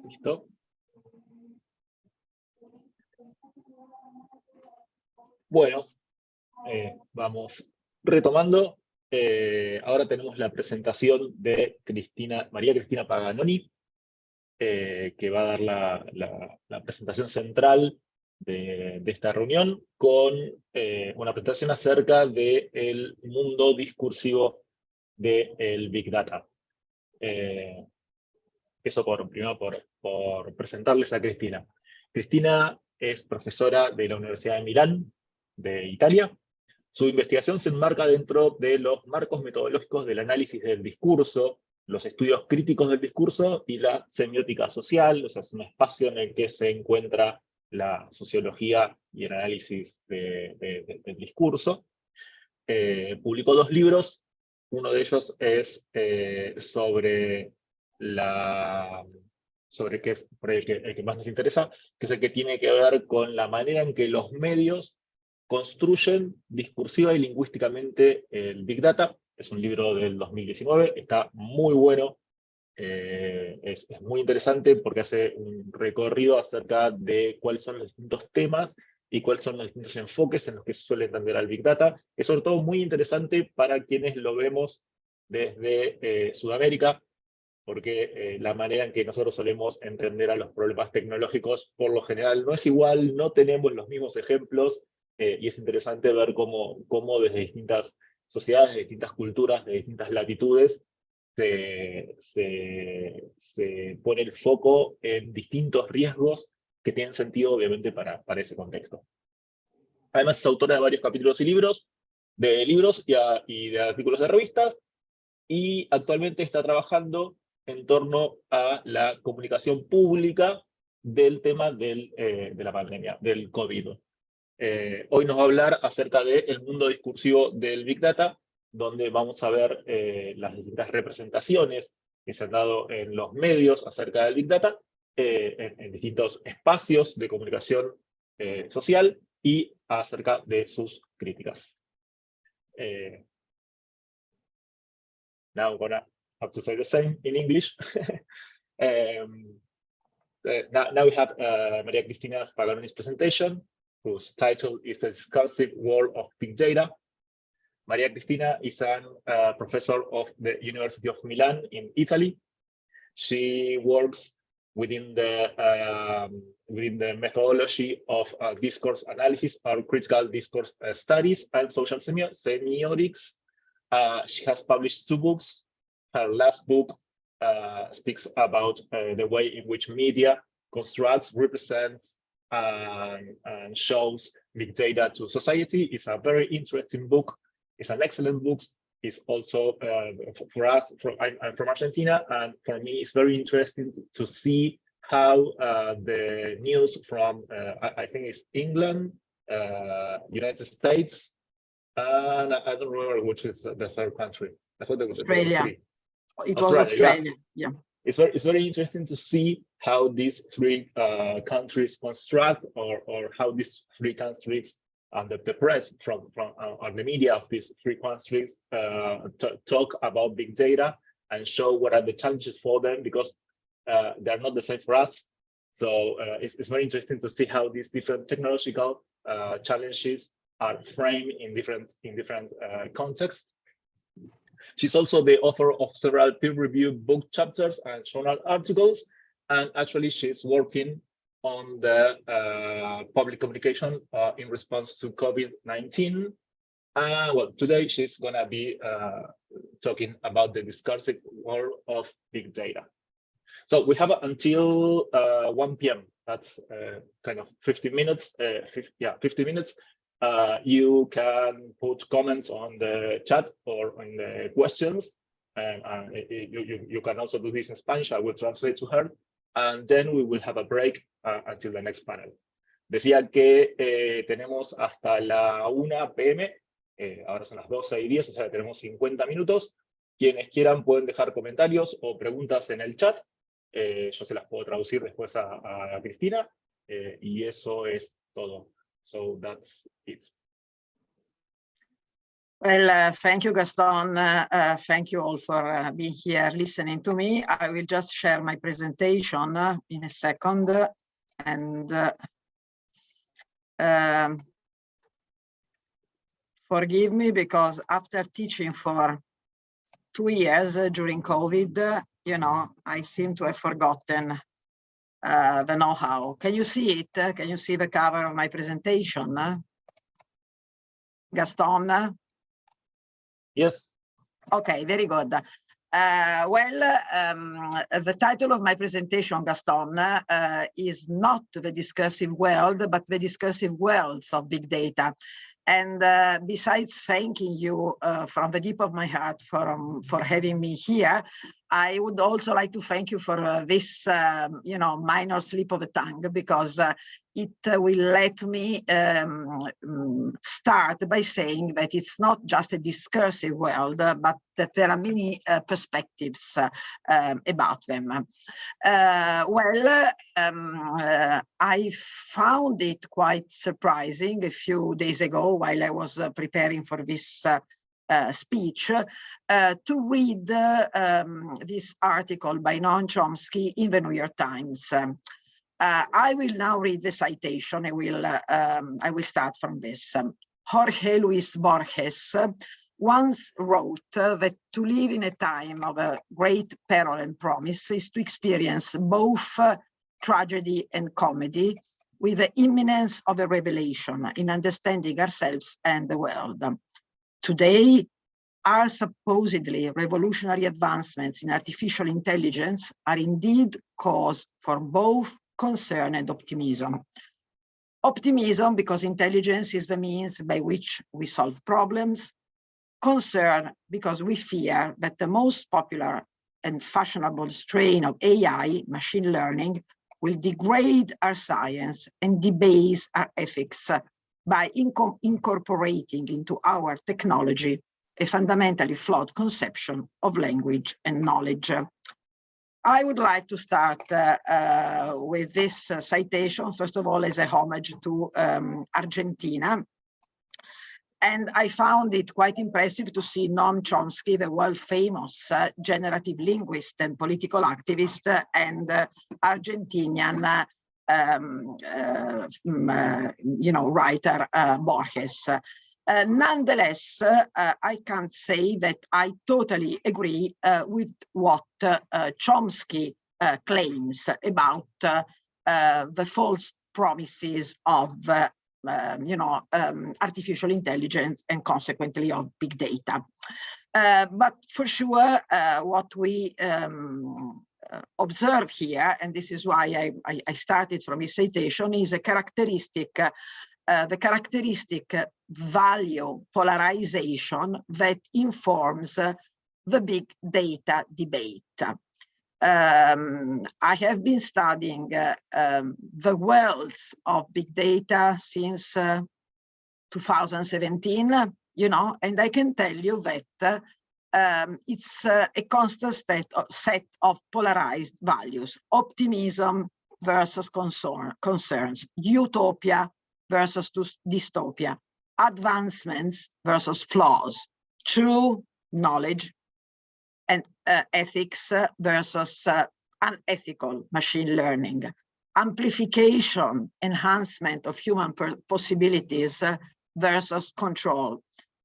¿Listo? Bueno, vamos retomando. Ahora tenemos la presentación de María Cristina Paganoni, que va a dar la presentación central de esta reunión, con una presentación acerca del mundo discursivo del Big Data. Eso primero por presentarles a Cristina. Cristina es profesora de la Universidad de Milán, de Italia. Su investigación se enmarca dentro de los marcos metodológicos del análisis del discurso, los estudios críticos del discurso y la semiótica social. O sea, es un espacio en el que se encuentra la sociología y el análisis del discurso. Publicó 2 libros. Uno de ellos es sobre que es por el que más nos interesa, que es el que tiene que ver con la manera en que los medios construyen discursiva y lingüísticamente el Big Data. Es un libro del 2019, está muy bueno, es muy interesante porque hace un recorrido acerca de cuáles son los distintos temas y cuáles son los distintos enfoques en los que se suele entender al Big Data. Es sobre todo muy interesante para quienes lo vemos desde Sudamérica, porque la manera en que nosotros solemos entender a los problemas tecnológicos por lo general no es igual, no tenemos los mismos ejemplos, y es interesante ver cómo desde distintas sociedades, de distintas culturas, de distintas latitudes, se pone el foco en distintos riesgos que tienen sentido, obviamente, para ese contexto. Además, es autora de varios capítulos y libros, y de artículos de revistas, y actualmente está trabajando en torno a la comunicación pública del tema de la pandemia, del COVID. Hoy nos va a hablar acerca del mundo discursivo del Big Data, donde vamos a ver las distintas representaciones que se han dado en los medios acerca del Big Data, en distintos espacios de comunicación social, y acerca de sus críticas. Now I'm gonna have to say the same in English. Now we have Maria Cristina Paganoni's presentation, whose title is The Discursive World of Big Data. Maria Cristina is a professor of the University of Milan in Italy. She works within the methodology of discourse analysis or critical discourse studies and social semiotics. She has published 2 books. Her last book speaks about the way in which media constructs, represents, and shows big data to society. It's a very interesting book. It's an excellent book. It's also, for us, I'm from Argentina, and for me, it's very interesting to see how the news from, I think it's England, United States, and I don't remember which is the third country. I thought there was Australia. It was Australia, Australia, yeah. It's very interesting to see how these 3 countries construct, or how these 3 countries and the press from the media of these 3 countries talk about big data and show what are the challenges for them, because they're not the same for us. So it's very interesting to see how these different technological challenges are framed in different contexts. She's also the author of several peer-reviewed book chapters and journal articles, and actually she's working on the public communication in response to COVID-19. Well, today she's going to be talking about the discursive world of big data. So we have until 1 p.m. That's kind of 50 minutes. 50 minutes. You can put comments on the chat or in the questions, and you can also do this in Spanish. I will translate to her, and then we will have a break until the next panel. Decía que tenemos hasta la 1 p.m. Ahora son las 12:10, o sea, tenemos 50 minutos. Quienes quieran pueden dejar comentarios o preguntas en el chat. Yo se las puedo traducir después a Cristina, y eso es todo. So that's it. Well, thank you, Gaston. Thank you all for being here, listening to me. I will just share my presentation in a second. And forgive me, because after teaching for 2 years during COVID, you know, I seem to have forgotten the know-how. Can you see it? Can you see the cover of my presentation? Gaston? Yes. Okay, very good. The title of my presentation, Gaston, is not the discursive world, but the discursive worlds of big data. And besides thanking you from the deep of my heart for having me here, I would also like to thank you for this, you know, minor slip of the tongue, because it will let me start by saying that it's not just a discursive world, but that there are many perspectives about them. I found it quite surprising a few days ago while I was preparing for this speech to read this article by Noam Chomsky in the New York Times. I will now read the citation. I will start from this. Jorge Luis Borges once wrote that to live in a time of a great peril and promise is to experience both tragedy and comedy with the imminence of a revelation in understanding ourselves and the world. Today, our supposedly revolutionary advancements in artificial intelligence are indeed cause for both concern and optimism. Optimism because intelligence is the means by which we solve problems. Concern because we fear that the most popular and fashionable strain of AI, machine learning, will degrade our science and debase our ethics by incorporating into our technology a fundamentally flawed conception of language and knowledge. I would like to start with this citation, first of all, as a homage to Argentina. And I found it quite impressive to see Noam Chomsky, the world-famous generative linguist and political activist, and Argentinian you know, writer Borges. Nonetheless, I can't say that I totally agree with what Chomsky claims about the false promises of you know, artificial intelligence and consequently of big data. But for sure, what we observe here, and this is why I started from his citation, is a characteristic, the characteristic value polarization that informs the big data debate. I have been studying the worlds of big data since 2017, you know, and I can tell you that it's a constant set of polarized values: optimism versus concerns, utopia versus dystopia, advancements versus flaws, true knowledge and ethics versus unethical machine learning, amplification, enhancement of human possibilities versus control,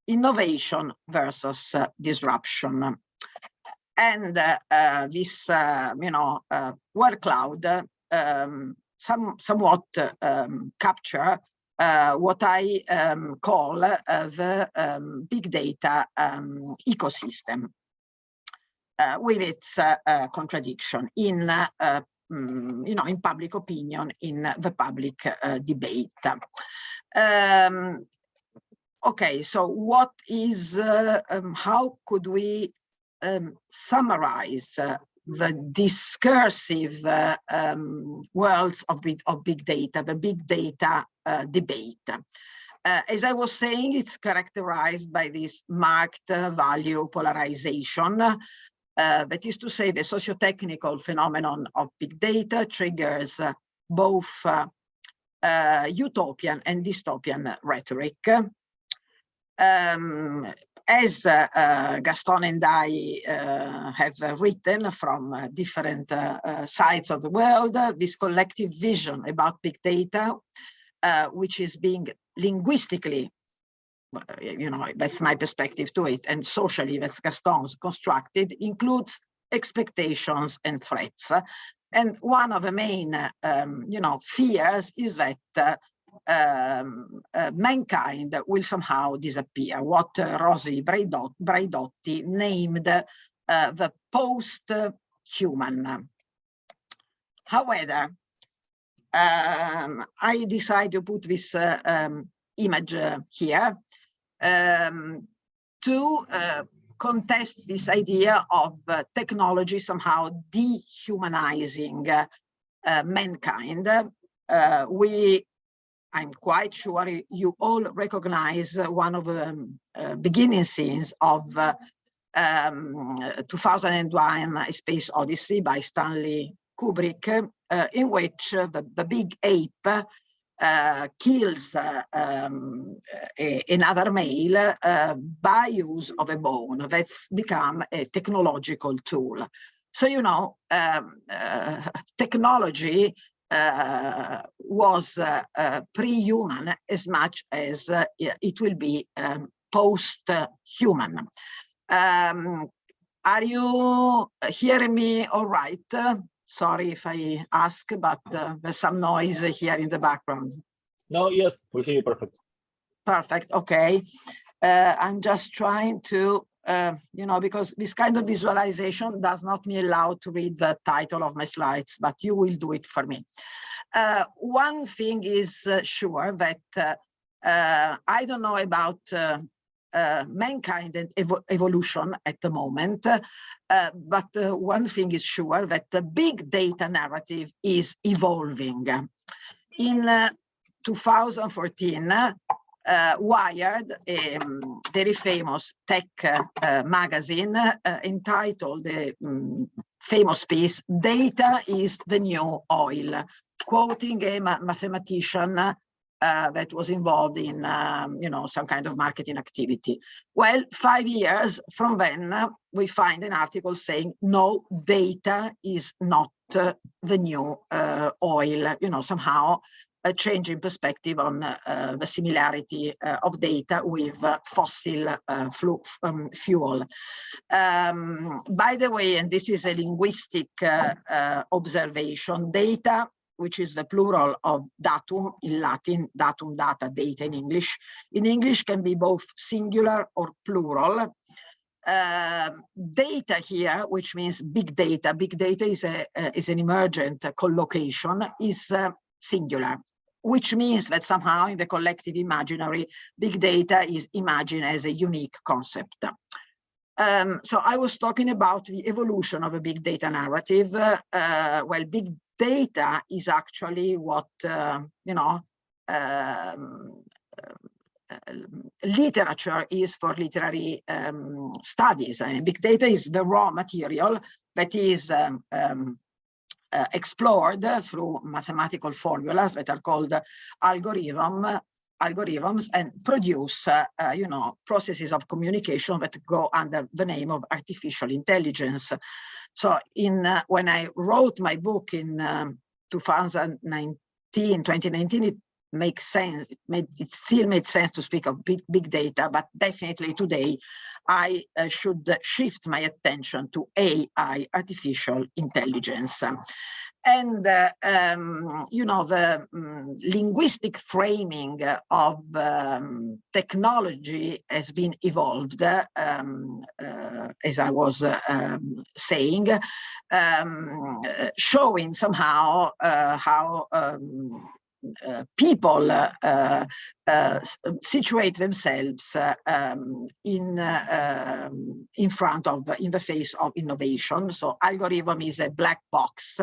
innovation versus disruption. And this, you know, word cloud somewhat capture what I call the big data ecosystem. With its contradiction in, you know, in public opinion, in the public debate. Okay, so what is, how could we summarize the discursive worlds of big data, the big data debate? As I was saying, it's characterized by this marked value polarization. That is to say, the socio-technical phenomenon of big data triggers both utopian and dystopian rhetoric. As Gaston and I have written from different sides of the world, this collective vision about big data, which is being linguistically, that's my perspective to it, and socially, that's Gaston's, constructed, includes expectations and threats. And one of the main, fears is that mankind will somehow disappear, what Rosi Braidotti named the post-human. However, I decided to put this image here to contest this idea of technology somehow dehumanizing mankind. I'm quite sure you all recognize one of the beginning scenes of 2001: A Space Odyssey by Stanley Kubrick, in which the big ape kills another male by use of a bone that's become a technological tool. So, technology was pre-human as much as it will be post-human. Are you hearing me all right? Sorry if I ask, but there's some noise here in the background. No, yes, we hear you perfect. Perfect, okay. I'm just trying to, because this kind of visualization does not me allow to read the title of my slides, but you will do it for me. One thing is sure, that I don't know about mankind and evolution at the moment, but one thing is sure, that the big data narrative is evolving. In 2014, Wired, a very famous tech magazine, entitled the famous piece, "Data is the New Oil," quoting a mathematician that was involved in, some kind of marketing activity. Well, 5 years from then, we find an article saying, no, data is not the new oil, somehow a change in perspective on the similarity of data with fossil fuel. By the way, and this is a linguistic observation, data, which is the plural of datum in Latin, datum, data, data in English can be both singular or plural. Data here, which means big data is an emergent collocation, is singular, which means that somehow in the collective imaginary, big data is imagined as a unique concept. So I was talking about the evolution of a big data narrative. Well, big data is actually what, literature is for literary studies. Big data is the raw material that is explored through mathematical formulas that are called algorithms, and produce, processes of communication that go under the name of artificial intelligence. So when I wrote my book in 2019, it makes sense. It still made sense to speak of big data, but definitely today I should shift my attention to AI, artificial intelligence. And, the linguistic framing of technology has been evolved, as I was saying, showing somehow how people situate themselves in the face of innovation. So algorithm is a black box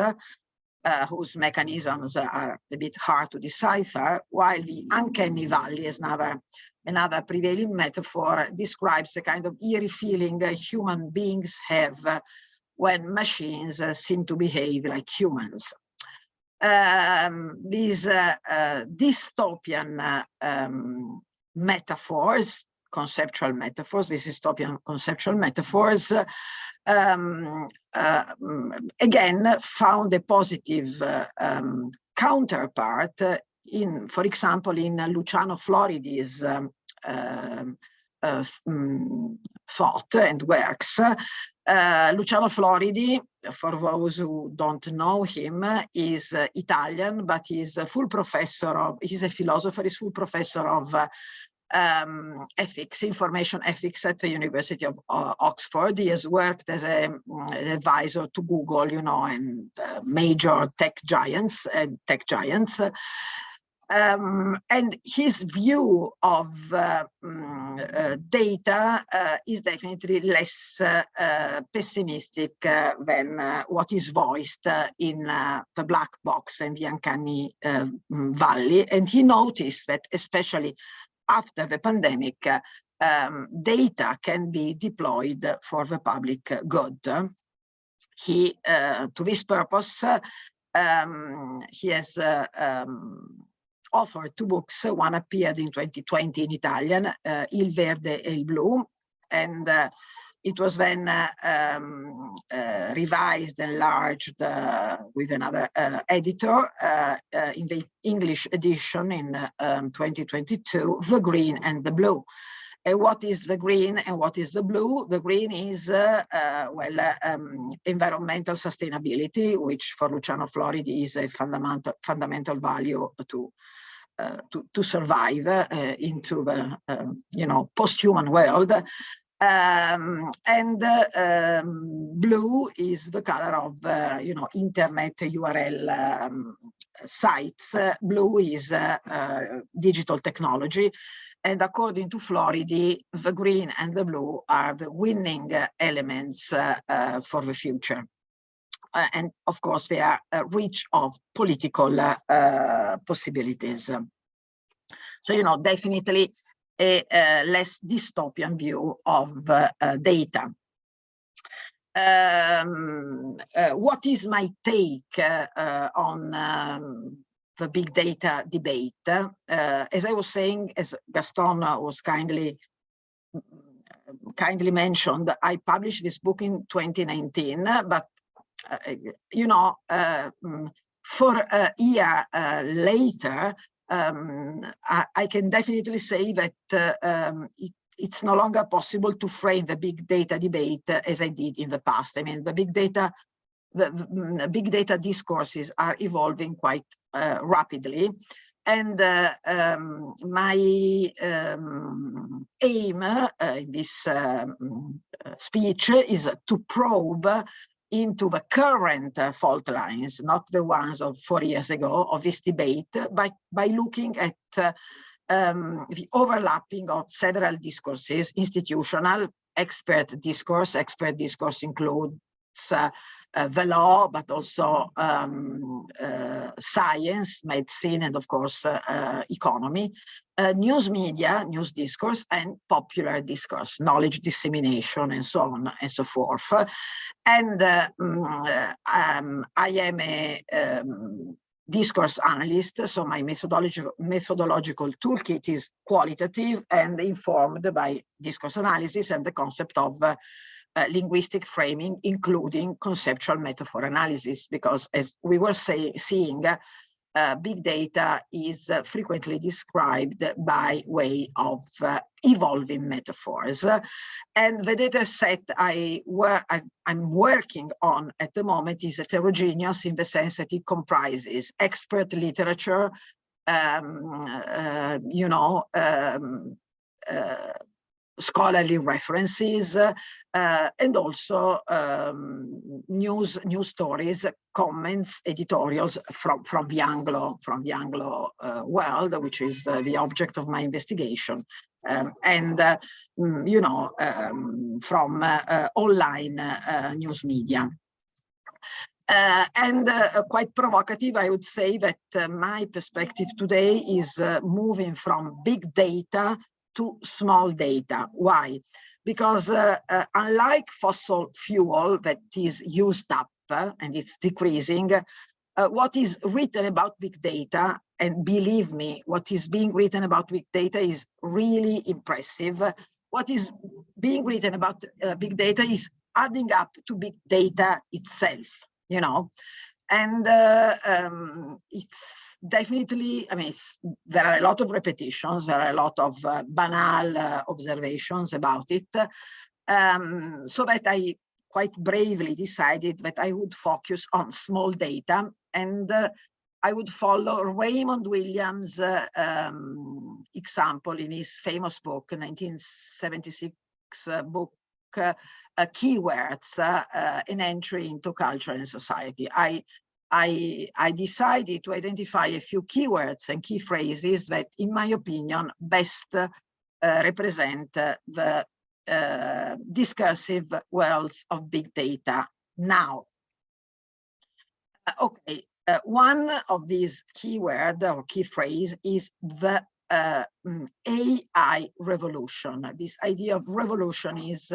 whose mechanisms are a bit hard to decipher, while the uncanny valley, is another prevailing metaphor, describes the kind of eerie feeling human beings have when machines seem to behave like humans. These dystopian metaphors conceptual metaphors, these dystopian conceptual metaphors, again, found a positive counterpart in, for example, in Luciano Floridi's thought and works. Luciano Floridi, for those who don't know him, is Italian, but he's a full professor of, he's a philosopher, he's full professor of ethics, information ethics at the University of Oxford. He has worked as an advisor to Google, you know, and major tech giants. And his view of data is definitely less pessimistic than what is voiced in the Black Box and the Uncanny Valley. And he noticed that, especially after the pandemic, data can be deployed for the public good. He, to this purpose, he has authored 2 books. One appeared in 2020 in Italian, Il Verde e il Blu, and it was then revised, enlarged with another editor in the English edition in 2022, The Green and the Blue. And what is the green and what is the blue? The green is, environmental sustainability, which for Luciano Floridi is a fundamental value to survive into the post-human world. Blue is the color of internet URL sites. Blue is digital technology. And according to Floridi, the green and the blue are the winning elements for the future. And of course, they are rich of political possibilities. So, definitely a less dystopian view of data. What is my take on the big data debate? As I was saying, as Gaston was kindly mentioned, I published this book in 2019, but 4 years later, I can definitely say that it's no longer possible to frame the big data debate as I did in the past. I mean, the big data discourses are evolving quite rapidly, and my aim in this speech is to probe into the current fault lines, not the ones of 4 years ago, of this debate, by looking at the overlapping of several discourses: institutional, expert discourse. Expert discourse includes the law, but also science, medicine, and of course economy, news media, news discourse, and popular discourse, knowledge dissemination, and so on and so forth. And I am a discourse analyst, so my methodological toolkit is qualitative and informed by discourse analysis and the concept of linguistic framing, including conceptual metaphor analysis, because as we were seeing, big data is frequently described by way of evolving metaphors. And the data set I'm working on at the moment is heterogeneous in the sense that it comprises expert literature, scholarly references, and also news stories, comments, editorials from the Anglo world, which is the object of my investigation, and from online news media. And quite provocative, I would say that my perspective today is moving from big data to small data. Why? Because unlike fossil fuel that is used up and it's decreasing, what is written about big data, and believe me, what is being written about big data is really impressive. What is being written about big data is adding up to big data itself, you know. And it's definitely, I mean, there are a lot of repetitions, there are a lot of banal observations about it. So that I quite bravely decided that I would focus on small data, and I would follow Raymond Williams' example in his famous book, 1976 book, Keywords, An Entry into Culture and Society. I decided to identify a few keywords and key phrases that, in my opinion, best represent the discursive worlds of big data now. Okay, one of these keyword or key phrase is the AI revolution. This idea of revolution is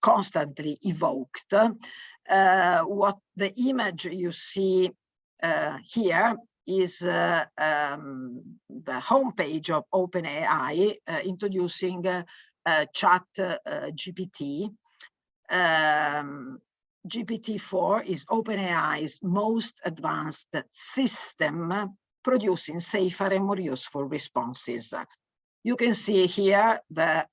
constantly evoked. What the image you see here is the homepage of OpenAI introducing Chat GPT. GPT-4 is OpenAI's most advanced system, producing safer and more useful responses. You can see here the,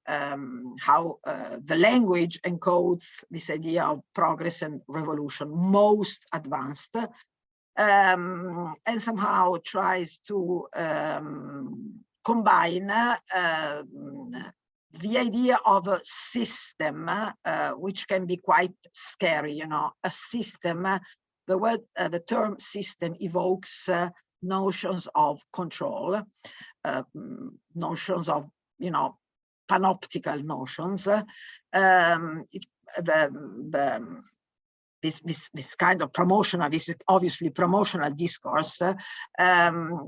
how the language encodes this idea of progress and revolution, most advanced, and somehow tries to combine the idea of a system, which can be quite scary, you know, a system. The word, the term system evokes notions of control, notions of, you know, panoptical notions. This kind of promotional, this is obviously promotional discourse,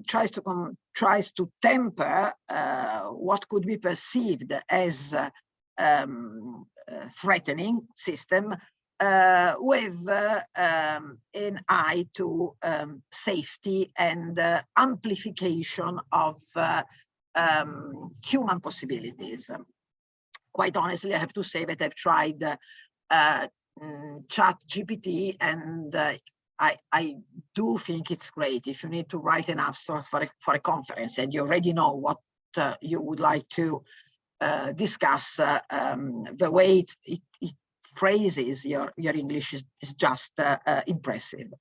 tries to temper what could be perceived as threatening system with an eye to safety and amplification of human possibilities. Quite honestly, I have to say that I've tried Chat GPT, and I do think it's great. If you need to write an abstract for a conference and you already know what you would like to discuss, the way it phrases your English is just impressive.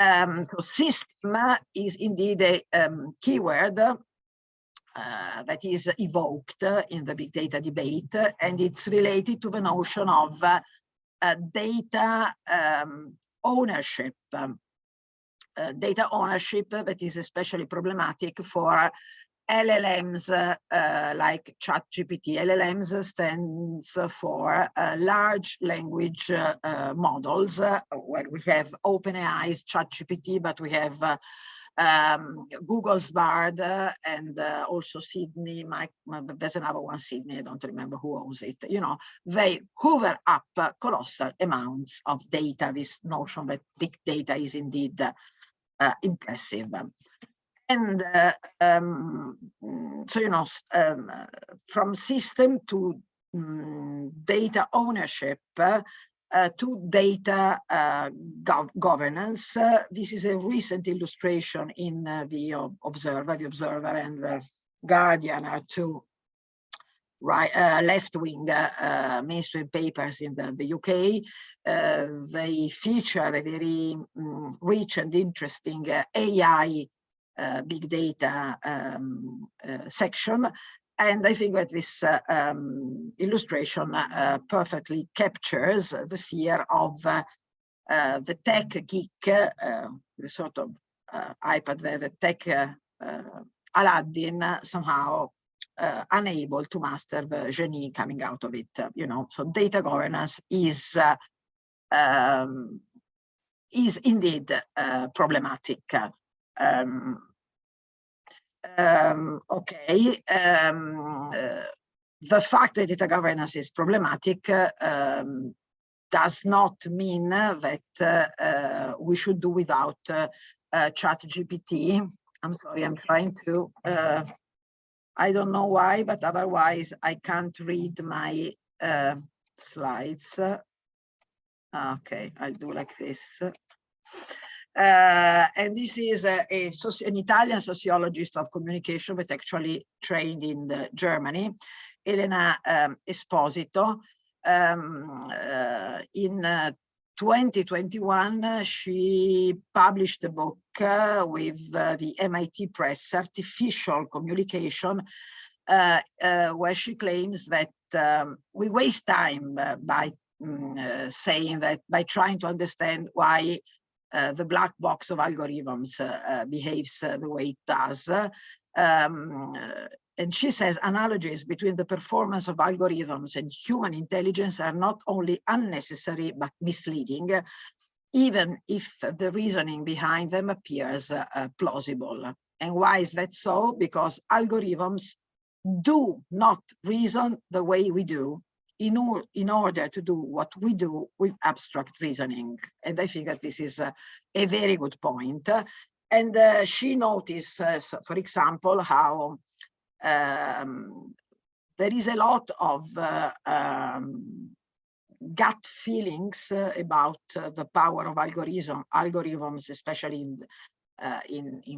So system is indeed a keyword that is evoked in the big data debate, and it's related to the notion of data ownership. Data ownership that is especially problematic for LLMs like ChatGPT. LLMs stands for large language models, where we have OpenAI's ChatGPT, but we have Google's Bard, and also Sydney, there's another one, Sydney, I don't remember who owns it. You know, they hoover up colossal amounts of data, this notion that big data is indeed impressive. And so, you know, from system to data ownership, to data governance. This is a recent illustration in the Observer. The Observer and the Guardian are two left-wing mainstream papers in the UK. They feature a very rich and interesting AI big data section. And I think that this illustration perfectly captures the fear of the tech geek, the sort of iPad, the tech Aladdin, somehow unable to master the genie coming out of it. You know, so data governance is indeed problematic. Okay, the fact that data governance is problematic does not mean that we should do without ChatGPT. I'm sorry, I'm trying to, I don't know why, but otherwise I can't read my slides. Okay, I'll do like this. And this is an Italian sociologist of communication, but actually trained in Germany, Elena Esposito. In 2021, she published a book with the MIT Press, Artificial Communication, where she claims that we waste time by saying that, by trying to understand why the black box of algorithms behaves the way it does. And she says analogies between the performance of algorithms and human intelligence are not only unnecessary, but misleading, even if the reasoning behind them appears plausible. And why is that so? Because algorithms do not reason the way we do in order to do what we do with abstract reasoning. And I think that this is a very good point. And she noticed, for example, how there is a lot of gut feelings about the power of algorithms, especially in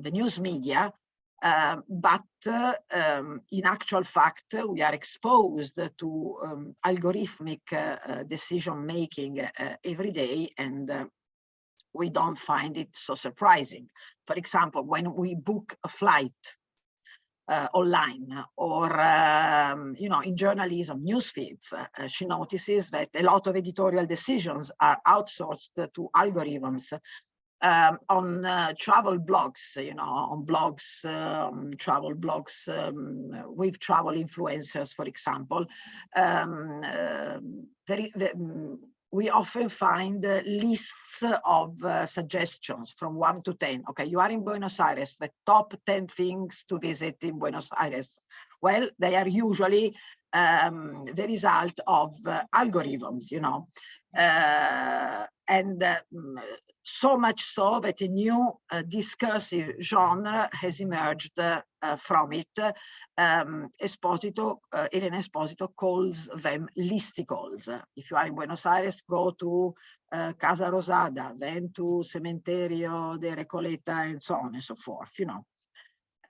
the news media. But in actual fact, we are exposed to algorithmic decision-making every day, and we don't find it so surprising. For example, when we book a flight online, or in journalism, news feeds, she notices that a lot of editorial decisions are outsourced to algorithms. On travel blogs, on blogs, travel blogs with travel influencers, for example, we often find lists of suggestions from 1 to 10. Okay, you are in Buenos Aires, the top 10 things to visit in Buenos Aires. Well, they are usually the result of algorithms, and so much so that a new discursive genre has emerged from it. Elena Esposito calls them listicles. If you are in Buenos Aires, go to Casa Rosada, then to Cementerio de Recoleta, and so on and so forth,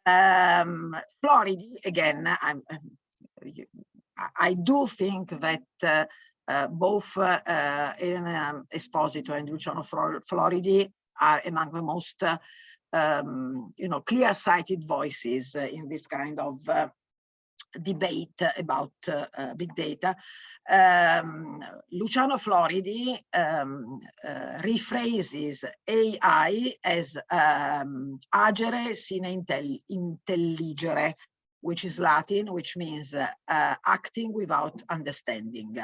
Floridi, again, I do think that both Elena Esposito and Luciano Floridi are among the most clear-sighted voices in this kind of debate about big data. Luciano Floridi rephrases AI as agere sine intelligere, which is Latin, which means acting without understanding.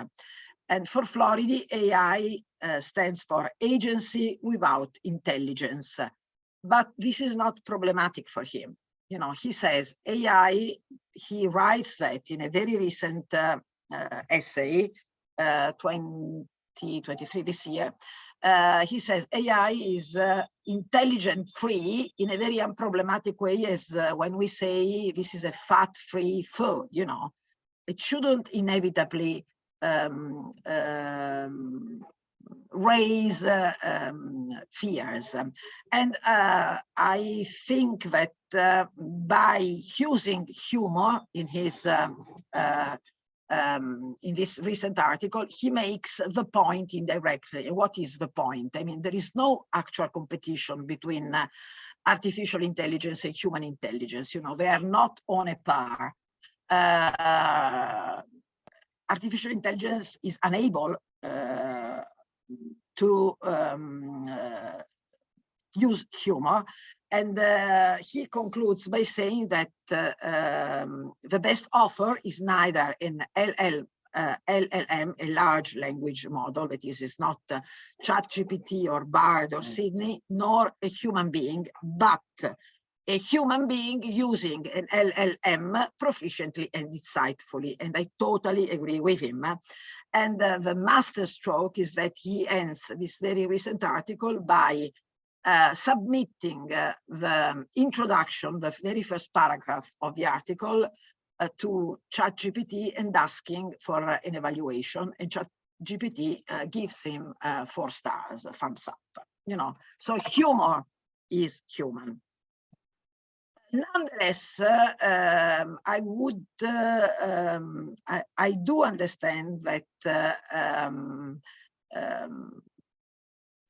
And for Floridi, AI stands for agency without intelligence. But this is not problematic for him. He says AI, he writes that in a very recent essay, 2023, this year. He says AI is intelligent free in a very unproblematic way, as when we say this is a fat-free food, It shouldn't inevitably raise fears. And I think that by using humor in his in this recent article, he makes the point indirectly. What is the point? I mean, there is no actual competition between artificial intelligence and human intelligence. They are not on a par. Artificial intelligence is unable to use humor. And he concludes by saying that the best offer is neither an LLM, a large language model, that is not ChatGPT or Bard or Sydney, nor a human being, but a human being using an LLM proficiently and insightfully. And I totally agree with him. And the master stroke is that he ends this very recent article by submitting the introduction, the very first paragraph of the article to ChatGPT and asking for an evaluation, and ChatGPT gives him 4 stars, thumbs up, you know. So humor is human. Nonetheless, I would, I do understand that,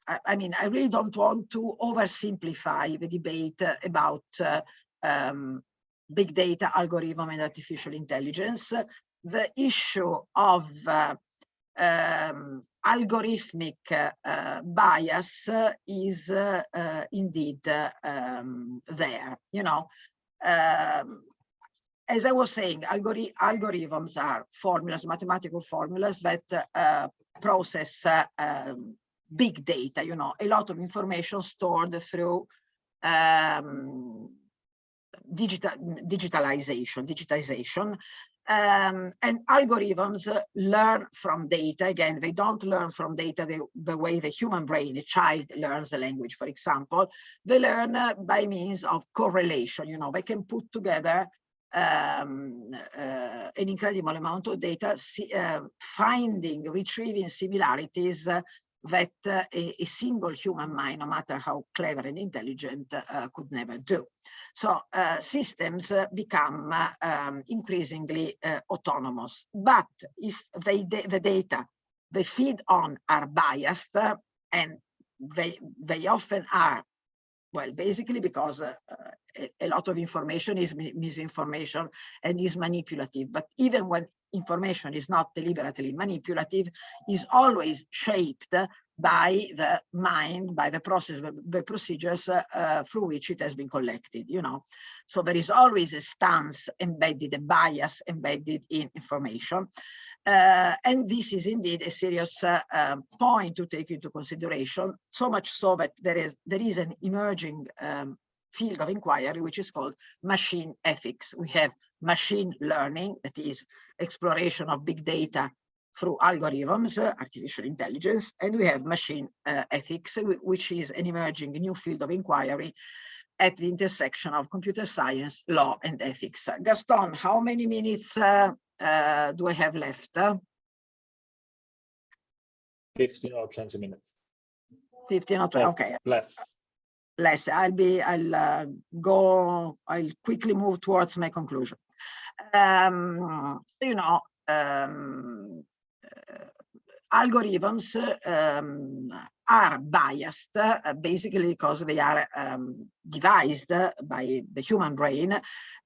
I mean, I really don't want to oversimplify the debate about big data, algorithm, and artificial intelligence. The issue of algorithmic bias is indeed there, you know. As I was saying, algorithms are formulas, mathematical formulas that process big data, you know, a lot of information stored through digitization. And algorithms learn from data. Again, they don't learn from data the way the human brain, a child, learns a language, for example. They learn by means of correlation. You know, they can put together an incredible amount of data, retrieving similarities that a single human mind, no matter how clever and intelligent, could never do. So systems become increasingly autonomous. But if the data they feed on are biased, and they often are, well, basically because a lot of information is misinformation and is manipulative. But even when information is not deliberately manipulative, is always shaped by the mind, by the process, the procedures through which it has been collected, you know. So there is always a stance embedded, a bias embedded in information. And this is indeed a serious point to take into consideration, so much so that there is an emerging field of inquiry which is called machine ethics. We have machine learning, that is exploration of big data through algorithms, artificial intelligence, and we have machine ethics, which is an emerging new field of inquiry at the intersection of computer science, law, and ethics. Gaston, how many minutes do I have left? 15 or 20 minutes. 15 or 20, okay. Less. I'll quickly move towards my conclusion. You know, algorithms are biased basically because they are devised by the human brain,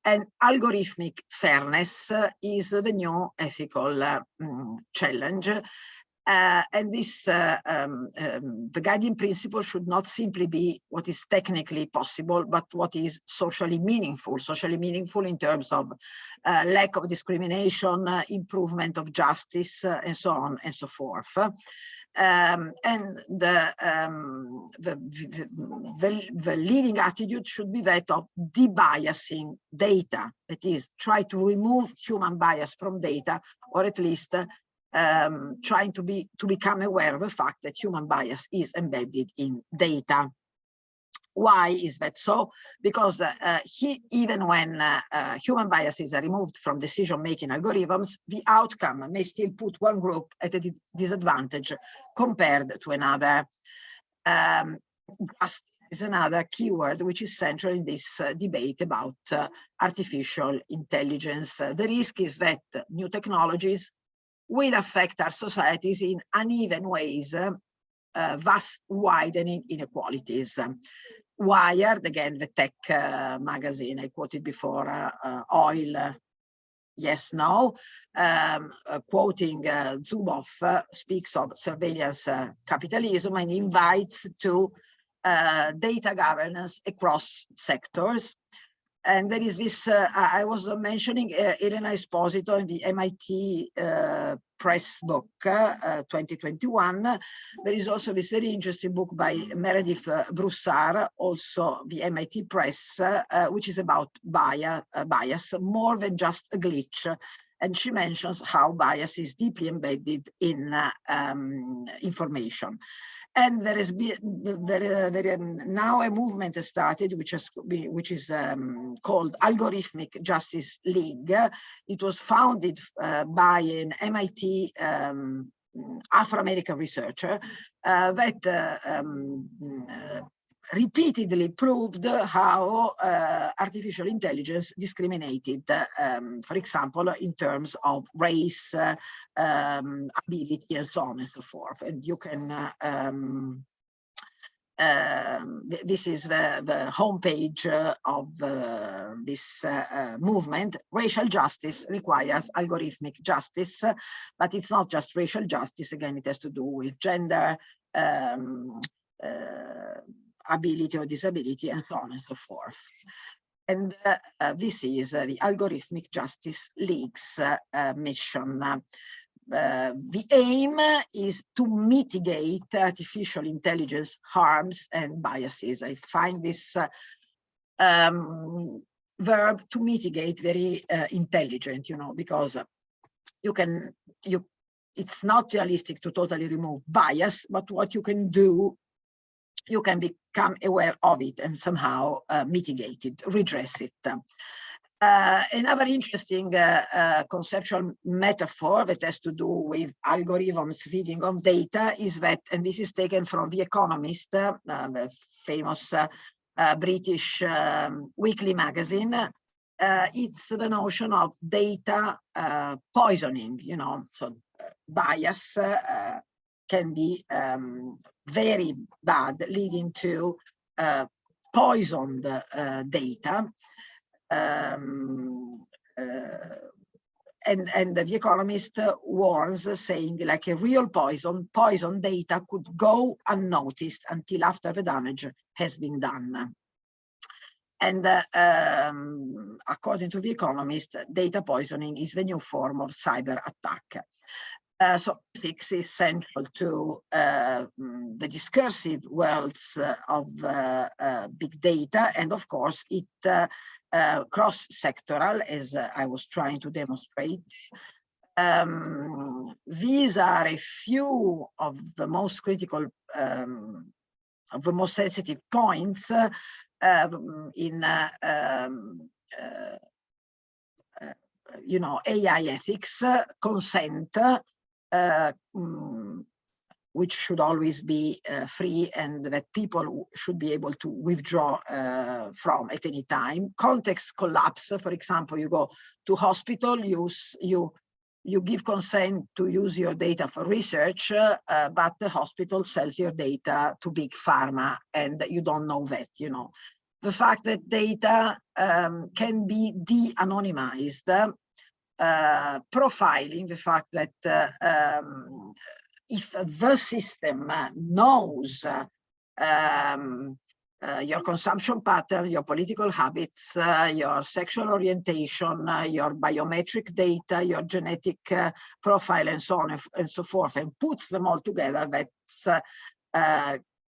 and algorithmic fairness is the new ethical challenge. And this, the guiding principle should not simply be what is technically possible, but what is socially meaningful in terms of lack of discrimination, improvement of justice, and so on and so forth. And the leading attitude should be that of debiasing data, that is, try to remove human bias from data, or at least trying to become aware of the fact that human bias is embedded in data. Why is that so? Because even when human biases are removed from decision-making algorithms, the outcome may still put one group at a disadvantage compared to another. Justice is another keyword which is central in this debate about artificial intelligence. The risk is that new technologies will affect our societies in uneven ways, thus widening inequalities. Wired, again, the tech magazine I quoted before, oil, yes, no, quoting Zuboff, speaks of surveillance capitalism and invites to data governance across sectors. And there is this, I was mentioning Elena Esposito in the MIT press book 2021. There is also this very interesting book by Meredith Broussard, also the MIT press, which is about bias, more than just a glitch. And she mentions how bias is deeply embedded in information. And there is now a movement has started, which is called Algorithmic Justice League. It was founded by an MIT Afro-American researcher that repeatedly proved how artificial intelligence discriminated, for example, in terms of race, ability, and so on and so forth. And you can, this is the homepage of this movement. Racial justice requires algorithmic justice, but it's not just racial justice. Again, it has to do with gender, ability or disability, and so on and so forth. And this is the Algorithmic Justice League's mission. The aim is to mitigate artificial intelligence harms and biases. I find this verb to mitigate very intelligent, because it's not realistic to totally remove bias, but what you can do, you can become aware of it and somehow mitigate it, redress it. Another interesting conceptual metaphor that has to do with algorithms feeding on data is that, and this is taken from The Economist, the famous British weekly magazine, it's the notion of data poisoning, so bias can be very bad, leading to poisoned data. And The Economist warns, saying like a real poison data could go unnoticed until after the damage has been done. And according to The Economist, data poisoning is the new form of cyber attack. So ethics is central to the discursive worlds of big data, and of course it cross-sectoral, as I was trying to demonstrate. These are a few of the most critical, of the most sensitive points in AI ethics, consent, which should always be free and that people should be able to withdraw from at any time. Context collapse, for example, you go to hospital, you give consent to use your data for research, but the hospital sells your data to big pharma and you don't know that, The fact that data can be de-anonymized, profiling, the fact that if the system knows your consumption pattern, your political habits, your sexual orientation, your biometric data, your genetic profile, and so on and so forth, and puts them all together, that's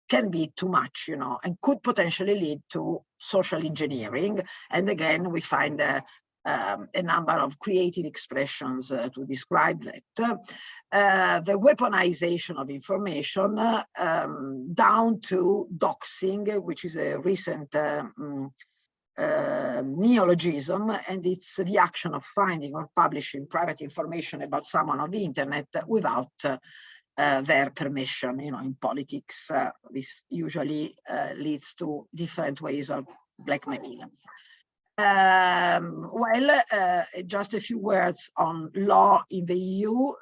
can be too much, and could potentially lead to social engineering. And again, we find a number of creative expressions to describe that. The weaponization of information down to doxing, which is a recent neologism, and it's the action of finding or publishing private information about someone on the internet without their permission. In politics, this usually leads to different ways of blackmail. Just a few words on law in the EU.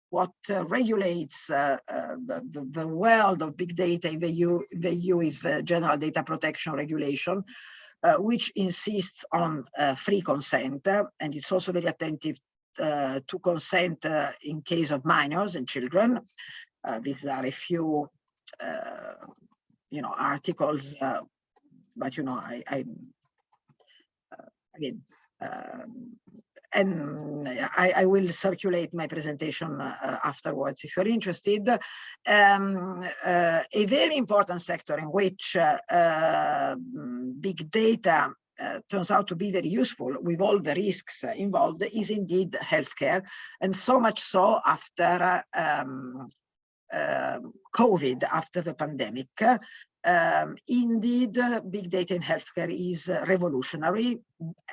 What regulates the world of big data in the EU is the General Data Protection Regulation, which insists on free consent, and it's also very attentive to consent in case of minors and children. These are a few, articles, but I again, and I will circulate my presentation afterwards if you're interested. A very important sector in which big data turns out to be very useful with all the risks involved is indeed healthcare, and so much so after COVID, after the pandemic. Indeed, big data in healthcare is revolutionary,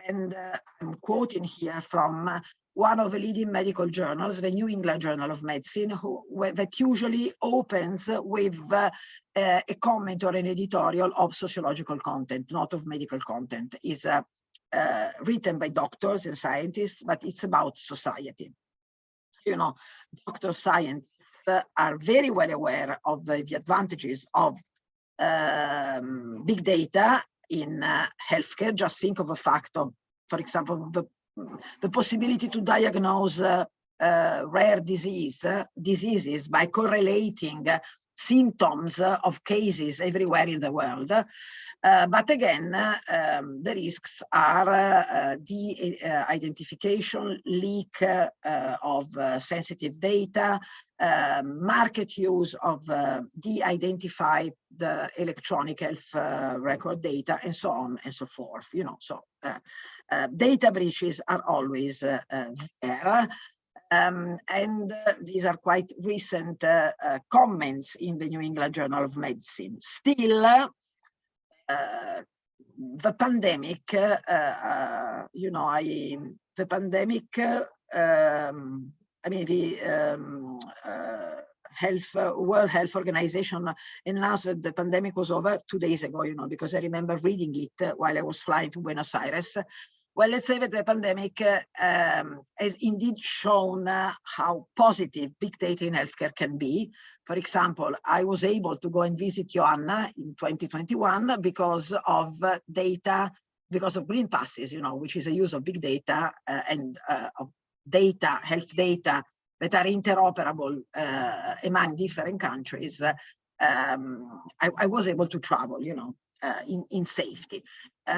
and I'm quoting here from one of the leading medical journals, the New England Journal of Medicine, that usually opens with a comment or an editorial of sociological content, not of medical content. It's written by doctors and scientists, but it's about society. You know, doctors, scientists are very well aware of the advantages of big data in healthcare. Just think of the fact of, for example, the possibility to diagnose rare diseases by correlating symptoms of cases everywhere in the world. But again, the risks are the identification, leak of sensitive data, market use of de-identified electronic health record data, and so on and so forth. You know, so data breaches are always there. And these are quite recent comments in the New England Journal of Medicine. Still, the pandemic, you know, the pandemic, I mean, the World Health Organization announced that the pandemic was over 2 days ago, you know, because I remember reading it while I was flying to Buenos Aires. Well, let's say that the pandemic has indeed shown how positive big data in healthcare can be. For example, I was able to go and visit Joanna in 2021 because of data, because of green passes, you know, which is a use of big data and of data, health data that are interoperable among different countries. I was able to travel, you know, in safety.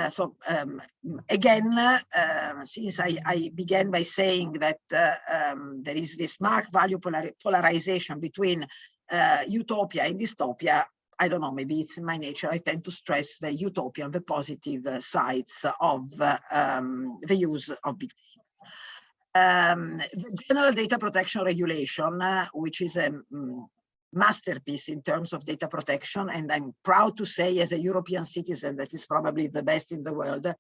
So again, since I began by saying that there is this marked value polarization between utopia and dystopia, I don't know, maybe it's in my nature, I tend to stress the utopia and the positive sides of the use of big data. The General Data Protection Regulation, which is a masterpiece in terms of data protection, and I'm proud to say as a European citizen that is probably the best in the world,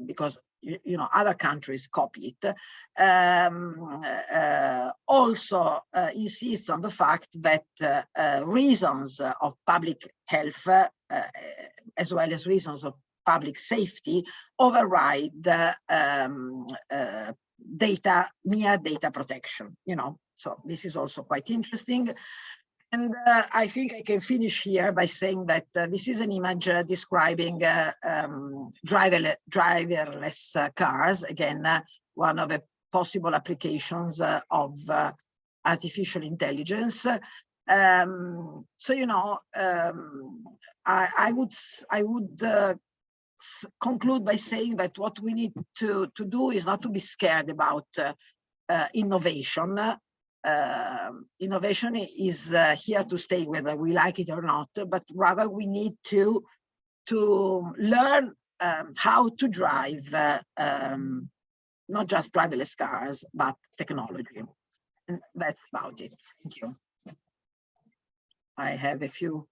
because you know other countries copy it, also insists on the fact that reasons of public health as well as reasons of public safety override mere data protection, you know. So this is also quite interesting. And I think I can finish here by saying that this is an image describing driverless cars. Again, one of the possible applications of artificial intelligence. So, you know, I would conclude by saying that what we need to do is not to be scared about innovation. Innovation is here to stay, whether we like it or not, but rather we need to learn how to drive not just driverless cars, but technology. And that's about it. Thank you. I have a few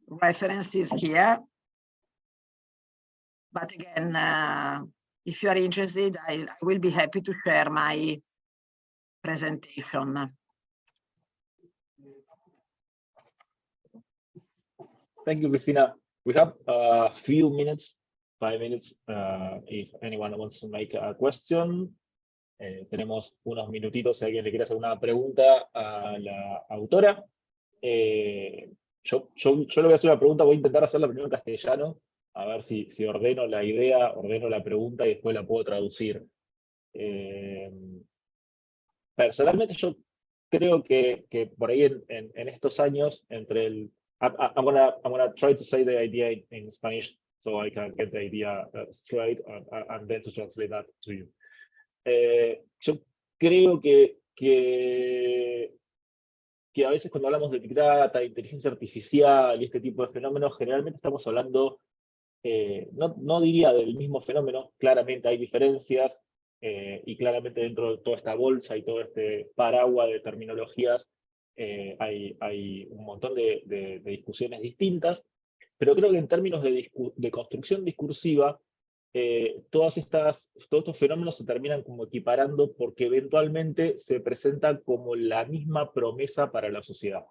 references here. But again, if you are interested, I will be happy to share my presentation. Thank you, Cristina. We have a few minutes, 5 minutes, if anyone wants to make a question. Tenemos unos minutitos si alguien le quiere hacer una pregunta a la autora. Yo le voy a hacer una pregunta, voy a intentar hacerla primero en castellano, a ver si ordeno la idea, ordeno la pregunta y después la puedo traducir. Personalmente yo creo que por ahí en estos años, entre el... I'm gonna try to say the idea in Spanish so I can get the idea straight and then to translate that to you. Yo creo que a veces cuando hablamos de Big Data, inteligencia artificial y este tipo de fenómenos, generalmente estamos hablando, no diría del mismo fenómeno, claramente hay diferencias, y claramente dentro de toda esta bolsa y todo este paraguas de terminologías hay un montón de discusiones distintas, pero creo que en términos de construcción discursiva, todos estos fenómenos se terminan como equiparando porque eventualmente se presentan como la misma promesa para la sociedad.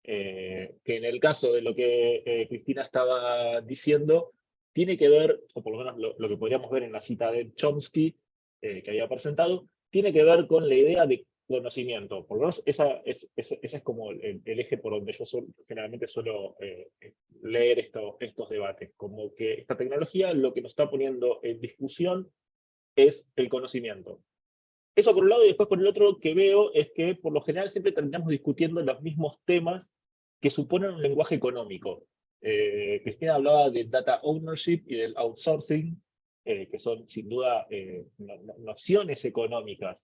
Que en el caso de lo que Cristina estaba diciendo, tiene que ver, o por lo menos lo que podríamos ver en la cita de Chomsky, que había presentado, tiene que ver con la idea de conocimiento. Por lo menos ese es como el eje por donde yo generalmente suelo leer estos debates, como que esta tecnología lo que nos está poniendo en discusión es el conocimiento. Eso por un lado, y después por el otro que veo es que por lo general siempre terminamos discutiendo los mismos temas que suponen un lenguaje económico. Cristina hablaba de data ownership y del outsourcing, que son sin duda nociones económicas.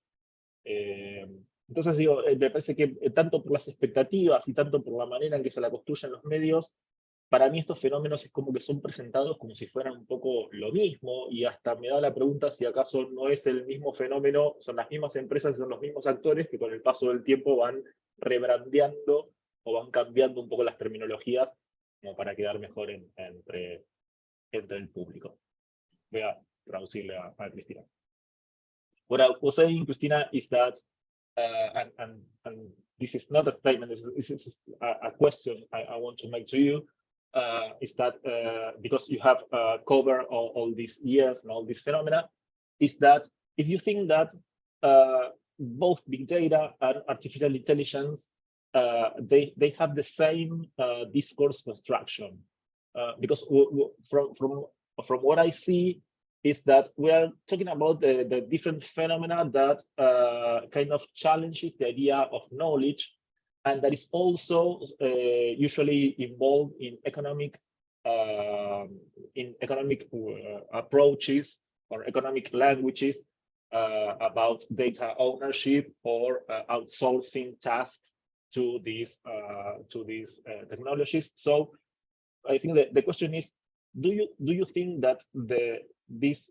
Entonces digo, me parece que tanto por las expectativas y tanto por la manera en que se la construyen los medios, para mí estos fenómenos es como que son presentados como si fueran un poco lo mismo, y hasta me da la pregunta si acaso no es el mismo fenómeno, son las mismas empresas, son los mismos actores que con el paso del tiempo van rebrandeando o van cambiando un poco las terminologías como para quedar mejor entre el público. Voy a traducirle a Cristina. What I was saying, Cristina, is that, and this is not a statement, this is a question I want to make to you, is that because you have covered all these years and all these phenomena, is that if you think that both big data and artificial intelligence, they have the same discourse construction, because from what I see is that we are talking about the different phenomena that kind of challenges the idea of knowledge, and that is also usually involved in economic approaches or economic languages about data ownership or outsourcing tasks to these technologies. So I think that the question is, do you think that this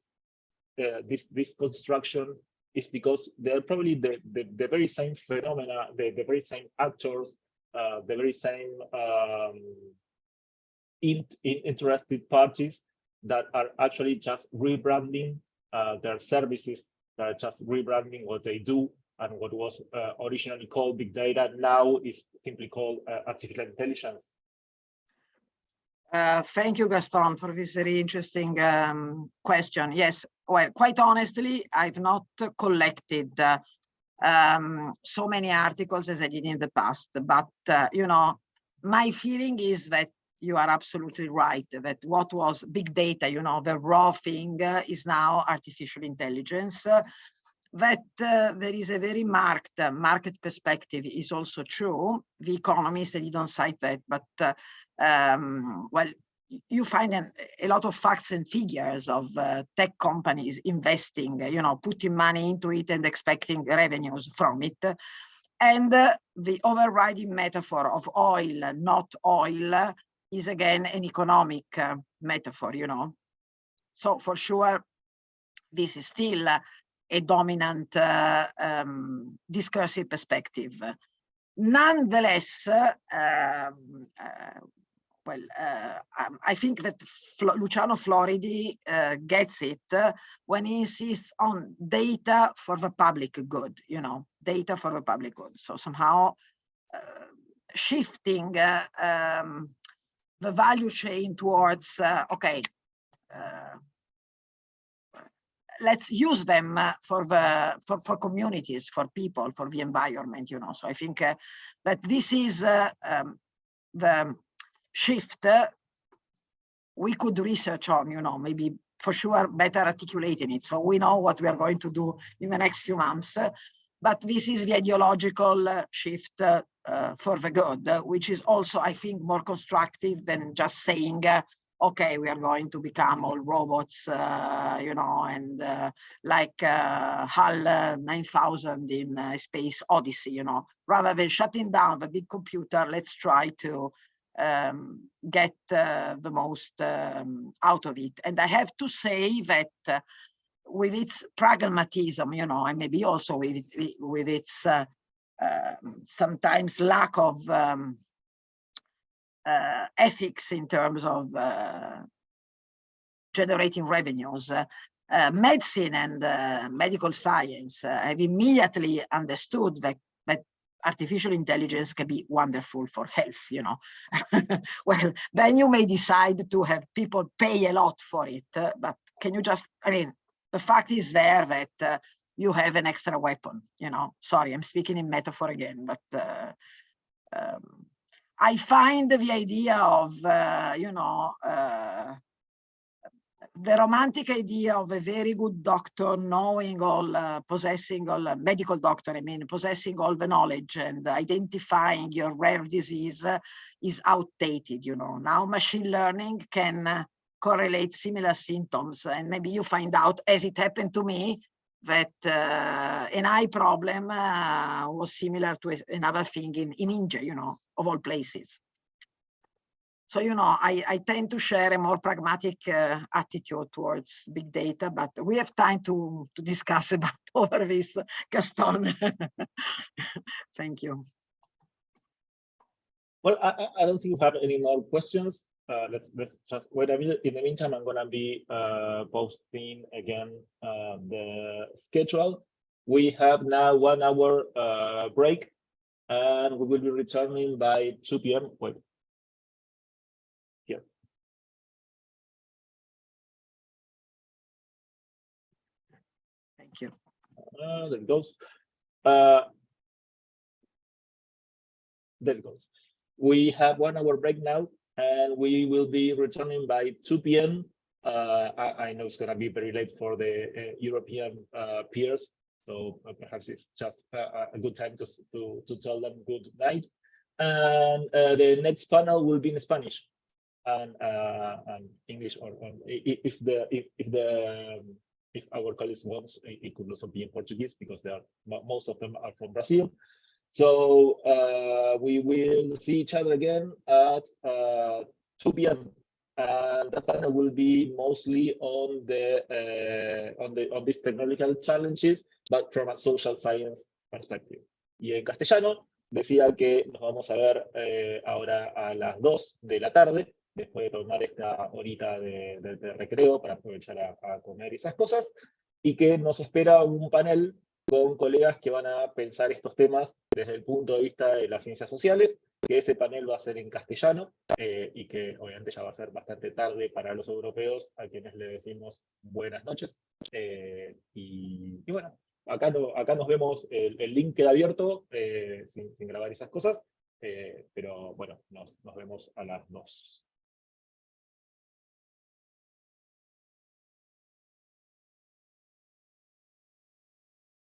construction is because they're probably the very same phenomena, the very same actors, the very same interested parties that are actually just rebranding their services, that are just rebranding what they do, and what was originally called big data now is simply called artificial intelligence? Thank you, Gaston, for this very interesting question. Yes, well, quite honestly, I've not collected so many articles as I did in the past, but you know, my feeling is that you are absolutely right, that what was big data, you know, the raw thing is now artificial intelligence. That there is a very marked market perspective is also true. The Economist, and you don't cite that, but well, you find a lot of facts and figures of tech companies investing, you know, putting money into it and expecting revenues from it. And the overriding metaphor of oil, not oil, is again an economic metaphor, you know. So for sure, this is still a dominant discursive perspective. Nonetheless, well, I think that Luciano Floridi gets it when he insists on data for the public good, you know, data for the public good. So somehow shifting the value chain towards, okay, let's use them for communities, for people, for the environment, you know. So I think that this is the shift we could research on, you know, maybe for sure better articulating it. So we know what we are going to do in the next few months, but this is the ideological shift for the good, which is also, I think, more constructive than just saying okay, we are going to become all robots, you know, and like HAL 9000 in Space Odyssey, you know, rather than shutting down the big computer, let's try to get the most out of it. And I have to say that with its pragmatism, you know, and maybe also with its sometimes lack of ethics in terms of generating revenues, medicine and medical science have immediately understood that artificial intelligence can be wonderful for health, you know. Well, then you may decide to have people pay a lot for it, but can you just, I mean, the fact is there that you have an extra weapon, you know. Sorry, I'm speaking in metaphor again, but I find the idea of, you know, the romantic idea of a very good doctor knowing all, possessing all, medical doctor, I mean, possessing all the knowledge and identifying your rare disease is outdated, you know. Now machine learning can correlate similar symptoms, and maybe you find out, as it happened to me, that an eye problem was similar to another thing in India, you know, of all places. So, you know, I tend to share a more pragmatic attitude towards big data, but we have time to discuss about over this, Gaston. Thank you. Well, I don't think we have any more questions. Let's just wait a minute. In the meantime, I'm gonna be posting again the schedule. We have now 1 hour break, and we will be returning by 2 p.m. Wait. Here. Thank you. There it goes. There it goes. We have 1 hour break now, and we will be returning by 2 p.m. I know it's going to be very late for the European peers, so perhaps it's just a good time to tell them good night. And the next panel will be in Spanish and English, or if our colleagues want, it could also be in Portuguese, because most of them are from Brazil. So we will see each other again at 2 p.m. And the panel will be mostly on these technological challenges, but from a social science perspective. Y en castellano decía que nos vamos a ver ahora a las 2 de la tarde, después de tomar esta horita de recreo para aprovechar a comer esas cosas, y que nos espera un panel con colegas que van a pensar estos temas desde el punto de vista de las ciencias sociales, que ese panel va a ser en castellano, y que obviamente ya va a ser bastante tarde para los europeos, a quienes le decimos buenas noches. Y bueno, acá nos vemos, el link queda abierto, sin grabar esas cosas, pero bueno, nos vemos a las 2.